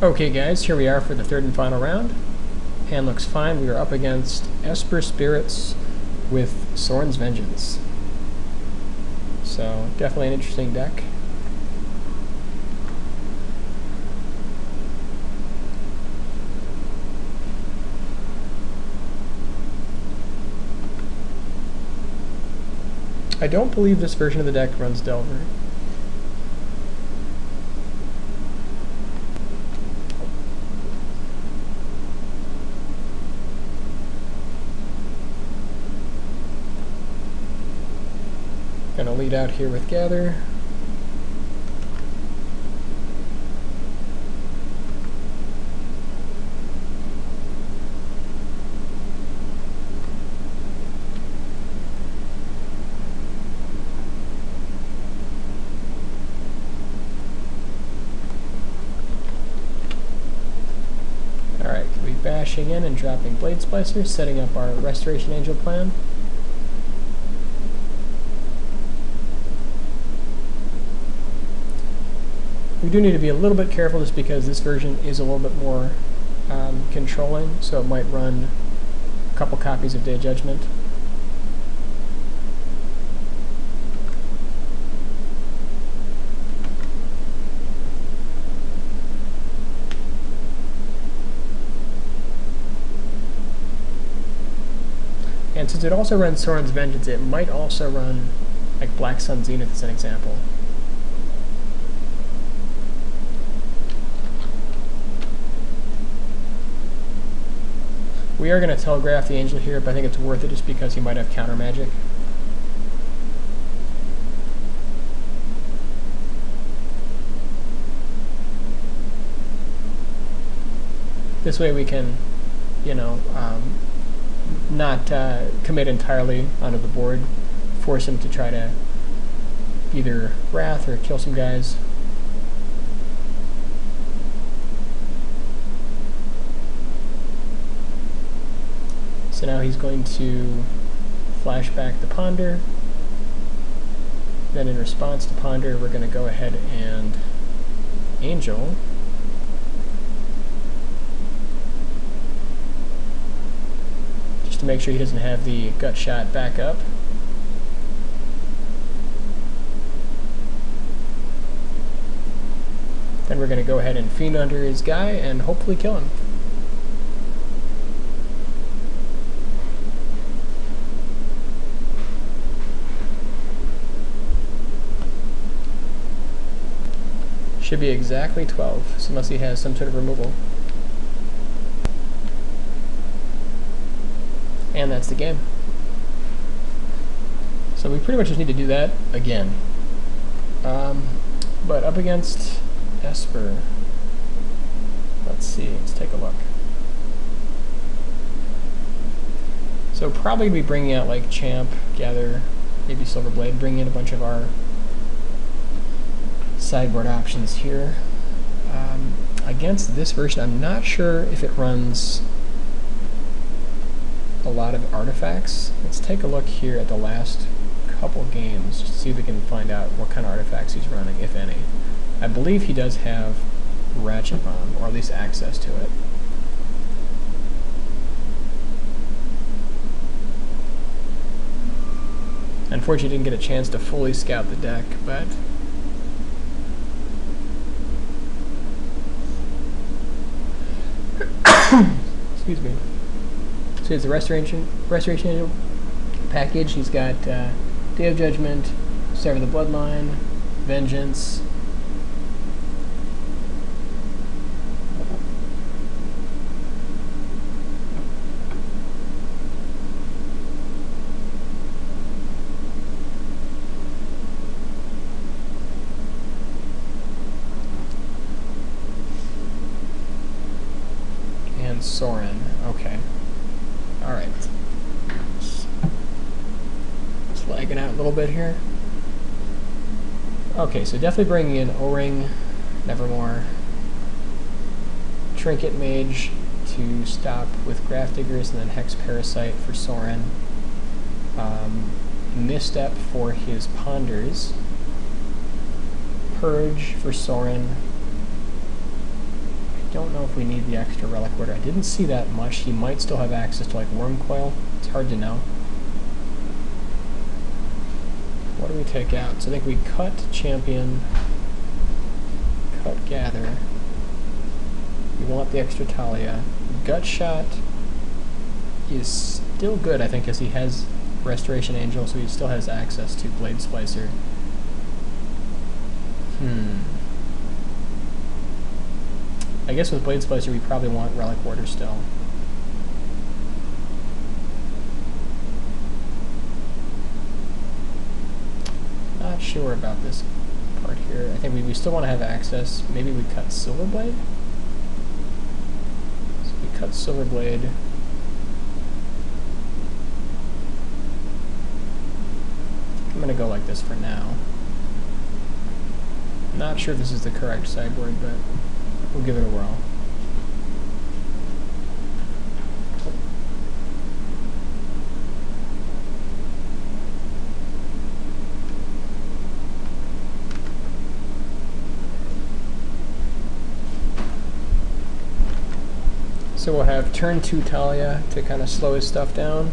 Okay guys, here we are for the third and final round. Hand looks fine. We are up against Esper Spirits with Sorin's Vengeance. So, definitely an interesting deck. I don't believe this version of the deck runs Delver. Gonna lead out here with Gather. Alright, we'll be bashing in and dropping Blade Splicer, setting up our Restoration Angel plan. We do need to be a little bit careful just because this version is a little bit more controlling, so it might run a couple copies of Day of Judgment. And since it also runs Sorin's Vengeance, it might also run like Black Sun Zenith as an example. We are going to telegraph the Angel here, but I think it's worth it just because he might have counter magic. This way we can, you know, not commit entirely onto the board, force him to try to either Wrath or kill some guys. So now he's going to flash back the Ponder. Then in response to Ponder, we're going to go ahead and Angel. Just to make sure he doesn't have the gut shot back up. Then we're going to go ahead and Fiend under his guy and hopefully kill him. Should be exactly 12, so unless he has some sort of removal. And that's the game. So we pretty much just need to do that again. But up against Esper, let's see, let's take a look. So probably be bringing out like Champ, Gather, maybe Silverblade, bringing in a bunch of our sideboard options here. Against this version, I'm not sure if it runs a lot of artifacts. Let's take a look here at the last couple games just to see if we can find out what kind of artifacts he's running, if any. I believe he does have Ratchet Bomb, or at least access to it. Unfortunately, didn't get a chance to fully scout the deck, but excuse me. So it's the Restoration Angel package. He's got Day of Judgment, Sever the Bloodline, Vengeance, and Sorin. Okay. Alright. Just lagging out a little bit here. Okay, so definitely bringing in O-Ring, Nevermore, Trinket Mage to stop with Grafdiggers, and then Hex Parasite for Sorin. Misstep for his Ponders. Purge for Sorin. I don't know if we need the extra Relic Order. I didn't see that much. He might still have access to like Worm Coil. It's hard to know. What do we take out? So I think we cut Champion, cut Gather. We want the extra Talia. Gut Shot is still good, I think, because he has Restoration Angel, so he still has access to Blade Splicer. I guess with Blade Splicer we probably want Relic Order still. Not sure about this part here. I think we still want to have access. Maybe we cut Silverblade? So we cut Silverblade. I'm going to go like this for now. Not sure if this is the correct sideboard, but we'll give it a whirl. So we'll have turn 2 Talia to kind of slow his stuff down.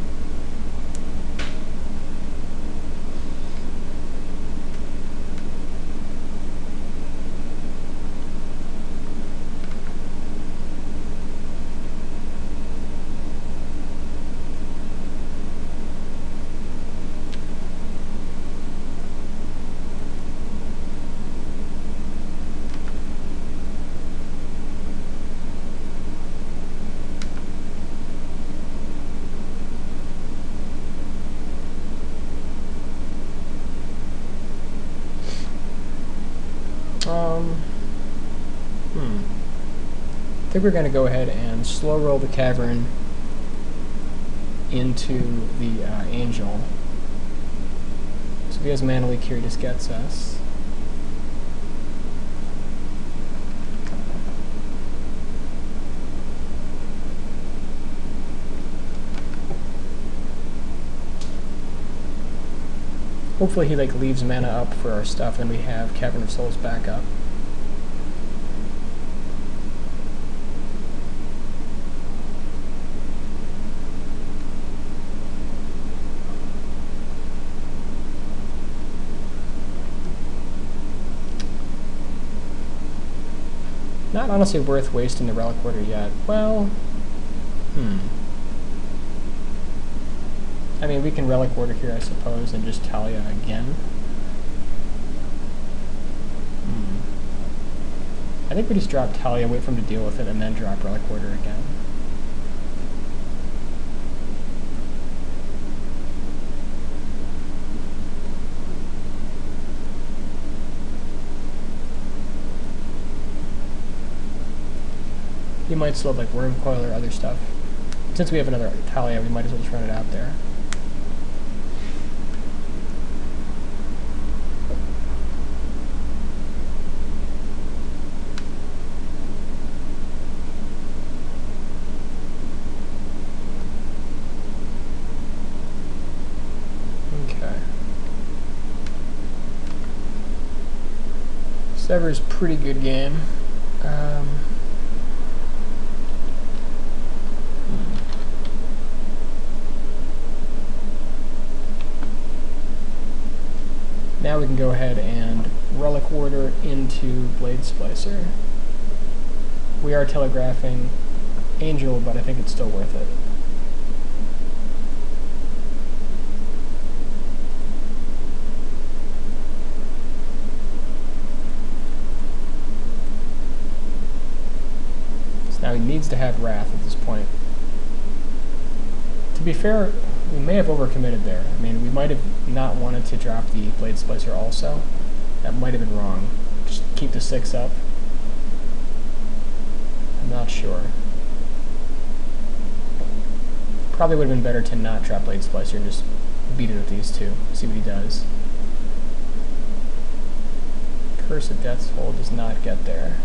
I think we're going to go ahead and slow roll the Cavern into the Angel. So if he has Mana Leak here, he just gets us. Hopefully he like leaves mana up for our stuff and we have Cavern of Souls back up. Not honestly worth wasting the Relic Order yet. Well, I mean, we can Relic Order here, I suppose, and just Talia again. I think we just drop Talia, wait for him to deal with it, and then drop Relic Order again. He might still have like Worm Coil or other stuff. Since we have another Talia, we might as well just run it out there. Okay. Sever's pretty good game. Now we can go ahead and Relic Order into Blade Splicer. We are telegraphing Angel, but I think it's still worth it. So now he needs to have Wrath at this point. To be fair, we may have overcommitted there. I mean, we might have not wanted to drop the Blade Splicer also. That might have been wrong. Just keep the 6 up. I'm not sure. Probably would have been better to not drop Blade Splicer and just beat it with these two. See what he does. Curse of Death's Hold does not get there.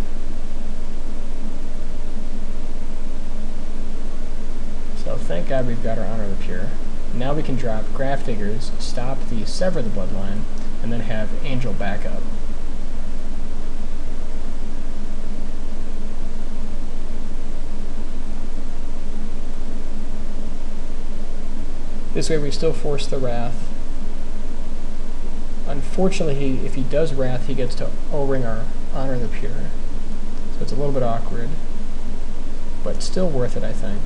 So thank God we've got our Honor of the Pure. Now we can drop Grafdiggers, stop the Sever the Bloodline, and then have Angel back up. This way we still force the Wrath. Unfortunately, if he does Wrath, he gets to O-ring our Honor the Pure. So it's a little bit awkward, but still worth it, I think.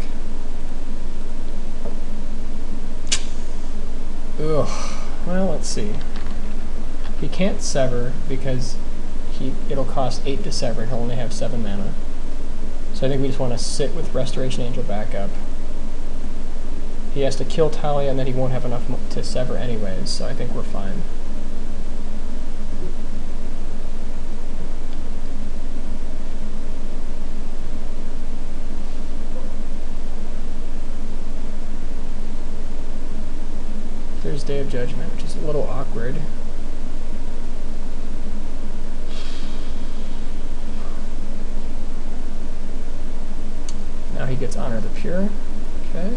Ugh. Well, let's see. He can't Sever because it'll cost 8 to Sever, and he'll only have 7 mana. So I think we just want to sit with Restoration Angel backup. He has to kill Talia, and then he won't have enough to Sever anyways, so I think we're fine. There's Day of Judgment, which is a little awkward. Now he gets Honor the Pure. Okay.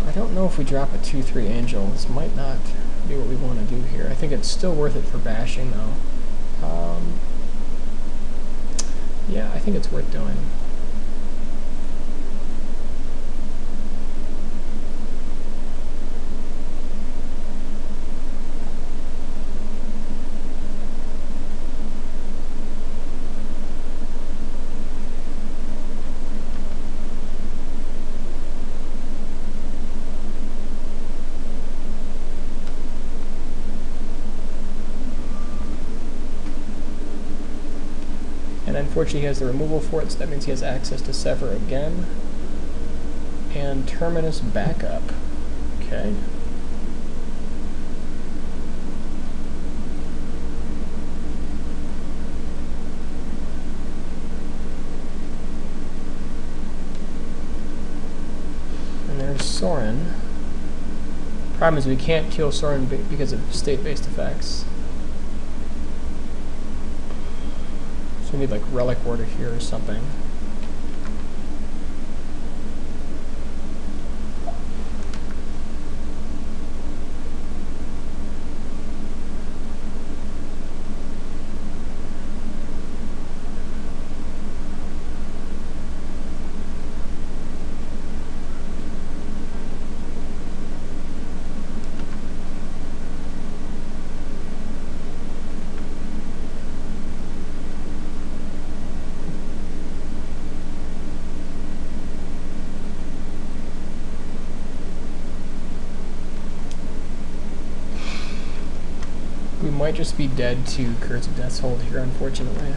I don't know if we drop a 2/3 Angel. This might not be what we want to do here. I think it's still worth it for bashing, though. Yeah, I think it's worth doing. And unfortunately he has the removal for it, so that means he has access to Sever again. And Terminus backup. Okay. And there's Sorin. Problem is we can't kill Sorin because of state-based effects. So we need like Relic Order here or something. We might just be dead to Curse of Death's Hold here, unfortunately.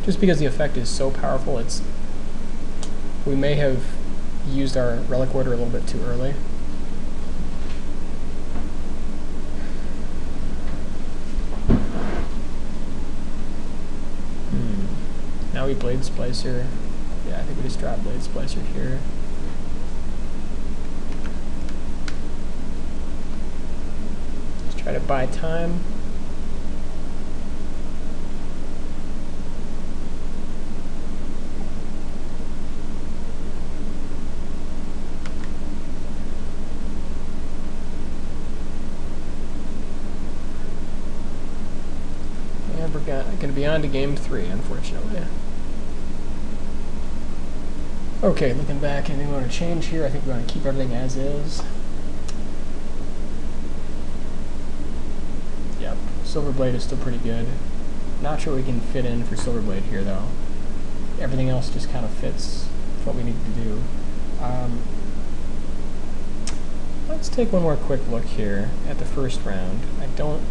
Just because the effect is so powerful, we may have used our Relic Order a little bit too early. Now we Blade Splicer. Yeah, I think we just drop Blade Splicer here. Try to buy time. And we're going to be on to game 3, unfortunately. Okay, looking back, anything we want to change here? I think we want to keep everything as is. Silverblade is still pretty good. Not sure we can fit in for Silverblade here, though. Everything else just kind of fits what we need to do. Let's take one more quick look here at the first round. I don't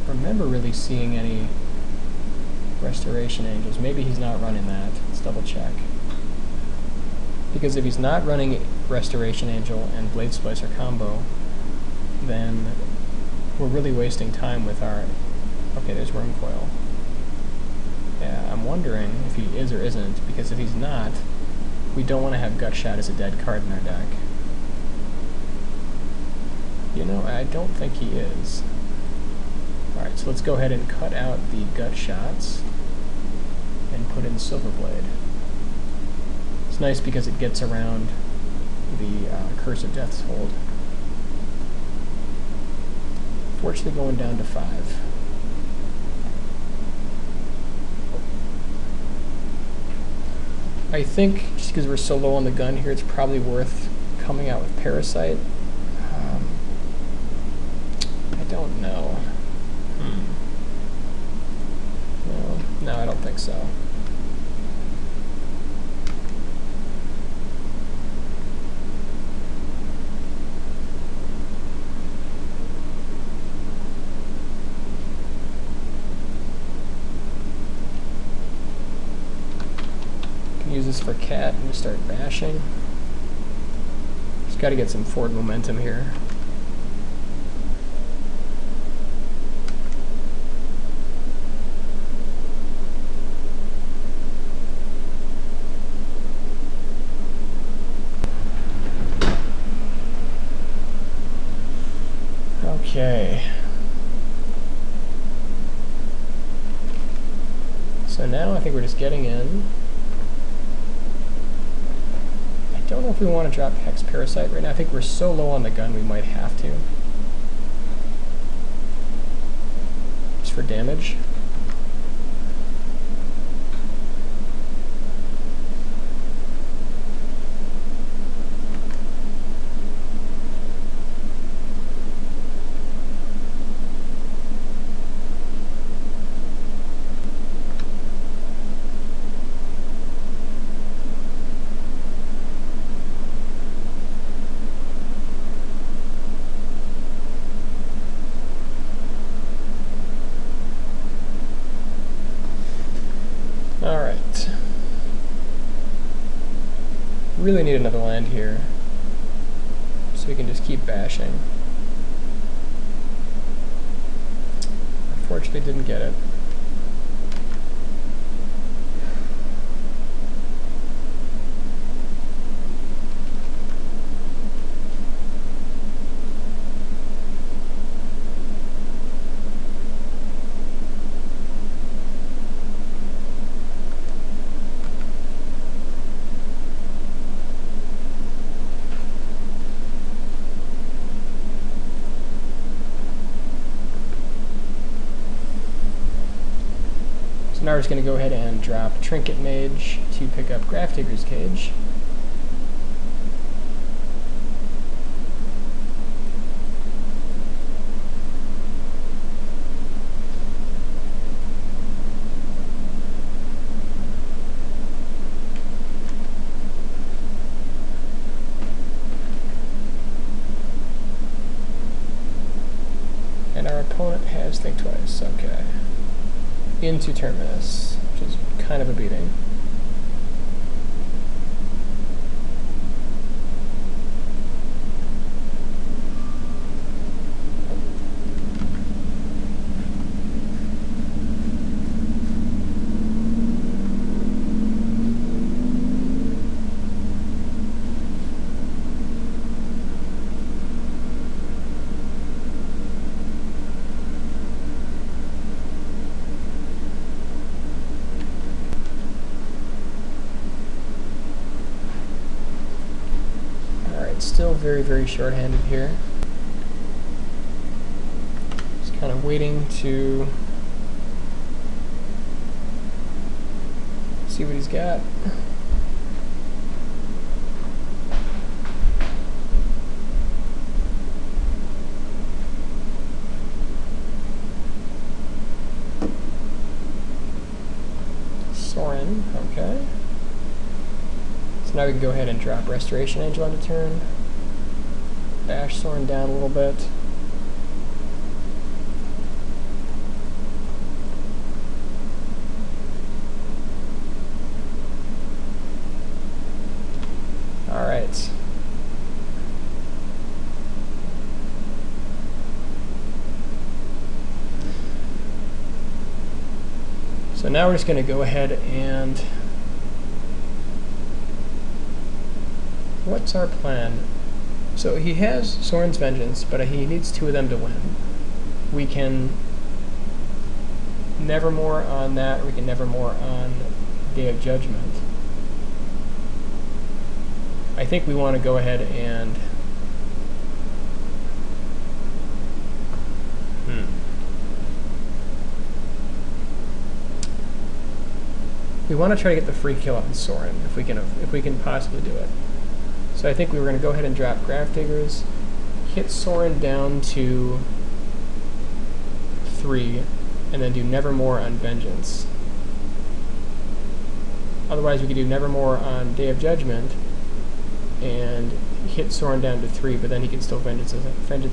remember really seeing any Restoration Angels. Maybe he's not running that. Let's double check. Because if he's not running Restoration Angel and Blade Splicer combo, then we're really wasting time with our... Okay, there's Worm Coil. Yeah, I'm wondering if he is or isn't, because if he's not, we don't want to have Gutshot as a dead card in our deck. You know, I don't think he is. Alright, so let's go ahead and cut out the Gutshots and put in Silverblade. It's nice because it gets around the Curse of Death's Hold. Fortunately going down to 5. I think just because we're so low on the gun here, it's probably worth coming out with Parasite. I don't know. No, I don't think so. Use this for cat and just start bashing. Just got to get some forward momentum here. Okay. So now I think we're just getting in. I don't know if we want to drop Hex Parasite right now. I think we're so low on the gun we might have to. Just for damage. Alright. Really need another land here, so we can just keep bashing. Unfortunately didn't get it. Now we're just going to go ahead and drop Trinket Mage to pick up Grafdigger's Cage. And our opponent has Think Twice, okay. Into Terminus, which is kind of a beating. Still very, very short-handed here. Just kind of waiting to see what he's got. Sorin, okay. So now we can go ahead and drop Restoration Angel on the turn. Bash Sorin down a little bit. Alright. So now we're just going to go ahead and... What's our plan? So he has Sorin's Vengeance, but he needs 2 of them to win. We can Nevermore on that, or we can Nevermore on Day of Judgment. I think we want to go ahead and... want to try to get the free kill on Sorin if we can possibly do it. So I think we were going to go ahead and drop Gravediggers, hit Sorin down to 3, and then do Nevermore on Vengeance. Otherwise, we could do Nevermore on Day of Judgment and hit Sorin down to 3, but then he can still vengeance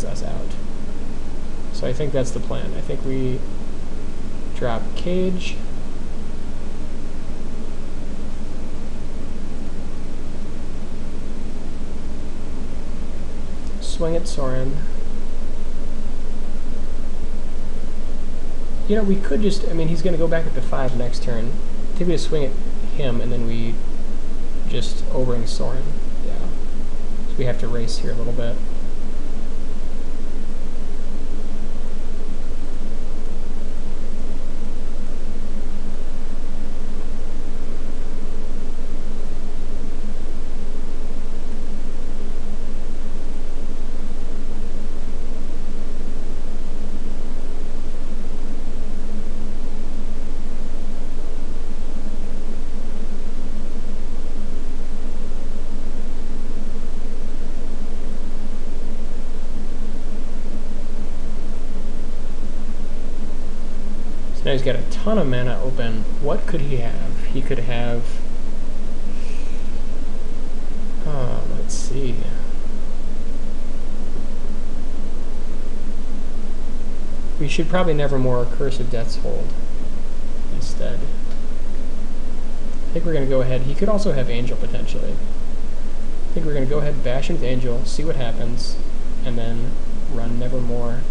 us out. So I think that's the plan. I think we drop Cage. Swing at Sorin. You know, we could just, I mean, he's going to go back up to 5 next turn. I think we just swing at him, and then we just overring Sorin. Yeah. So we have to race here a little bit. Now he's got a ton of mana open. What could he have? He could have... let's see. We should probably Nevermore Curse of Death's Hold instead. I think we're going to go ahead. He could also have Angel, potentially. I think we're going to go ahead and bash him with Angel, see what happens, and then run Nevermore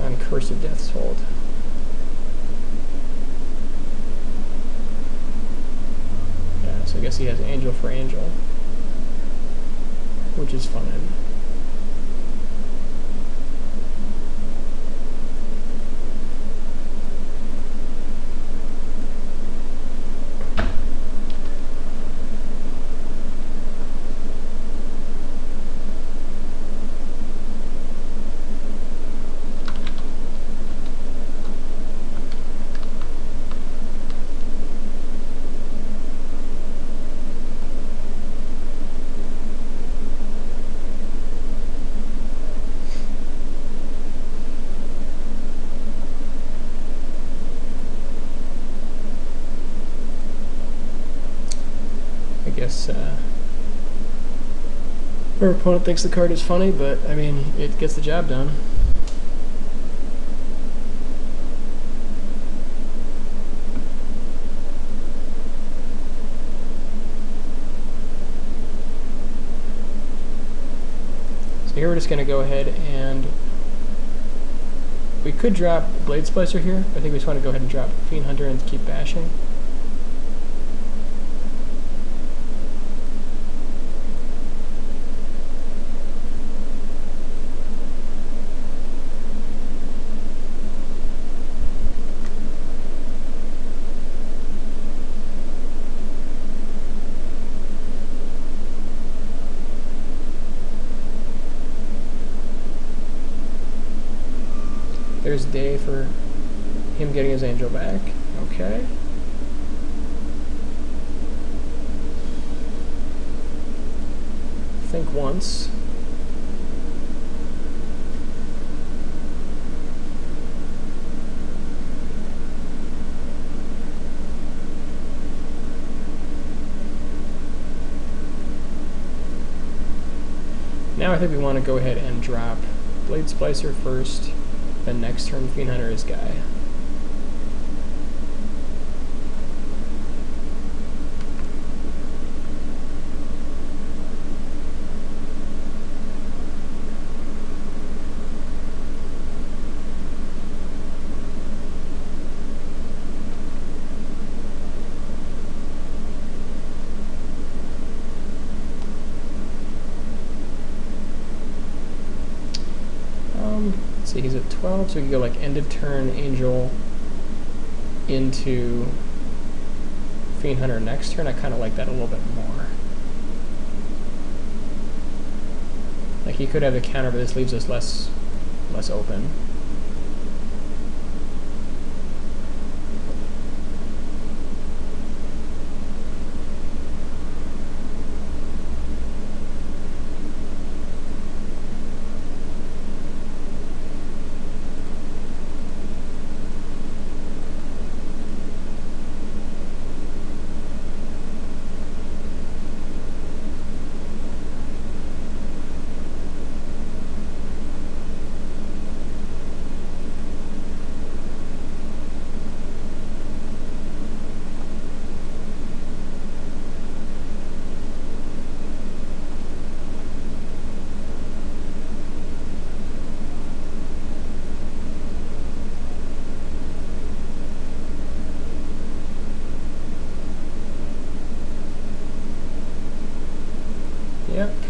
on Curse of Death's Hold. Yeah, so I guess he has Angel for Angel, which is fine. Our opponent thinks the card is funny, but I mean, it gets the job done. So here we're just going to go ahead and we could drop Blade Splicer here. I think we just want to go ahead and drop Fiend Hunter and keep bashing. There's Day for him getting his Angel back. Okay. Think once. Now I think we want to go ahead and drop Blade Splicer first. Then next turn, Fiend Hunter is Guy. Let's see, he's at 12, so we can go like end of turn Angel into Fiend Hunter next turn. I kind of like that a little bit more. Like he could have the counter, but this leaves us less open.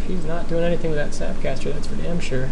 he's not doing anything with that Sapcaster, that's for damn sure.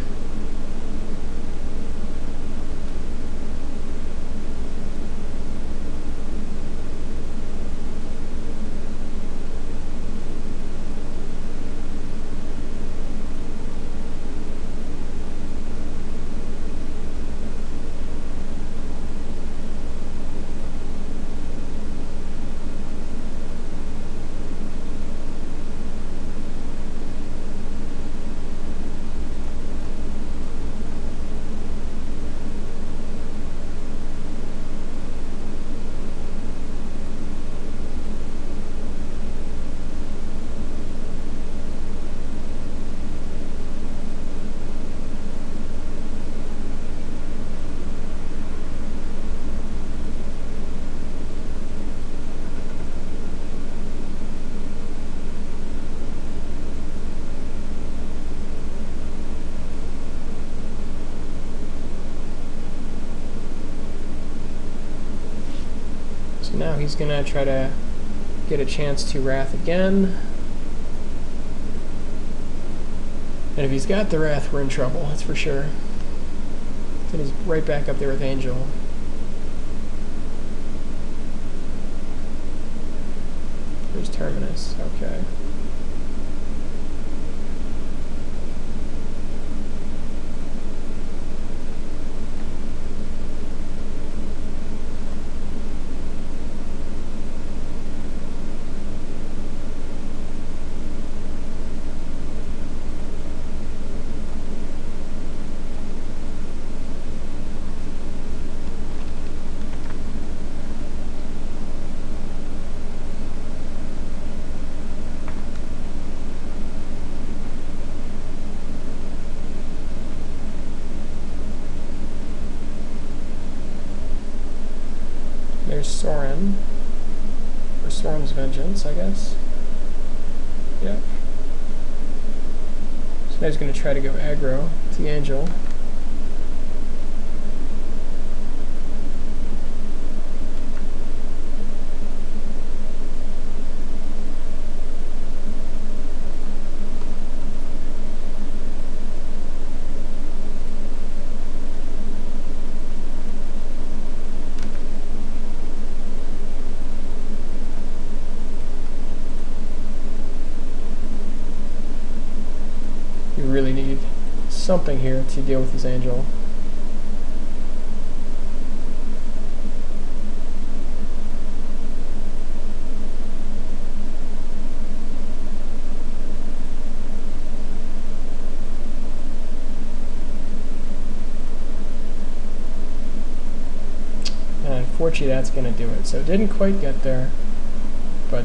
So now he's going to try to get a chance to Wrath again. And if he's got the Wrath, we're in trouble, that's for sure. Then he's right back up there with Angel. There's Terminus, okay. There's Soren, or Soren's Vengeance, I guess. Yep. So now he's going to try to go aggro to the Angel. Really need something here to deal with this Angel. And unfortunately that's going to do it. So it didn't quite get there, but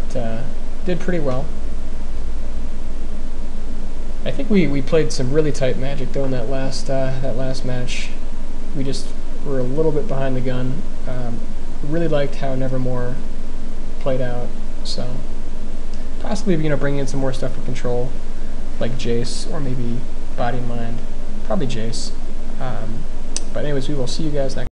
did pretty well. I think we played some really tight Magic though in that last match. We just were a little bit behind the gun. Really liked how Nevermore played out. So possibly bring in some more stuff for control, like Jace or maybe Body and Mind. Probably Jace. But anyways, we will see you guys next.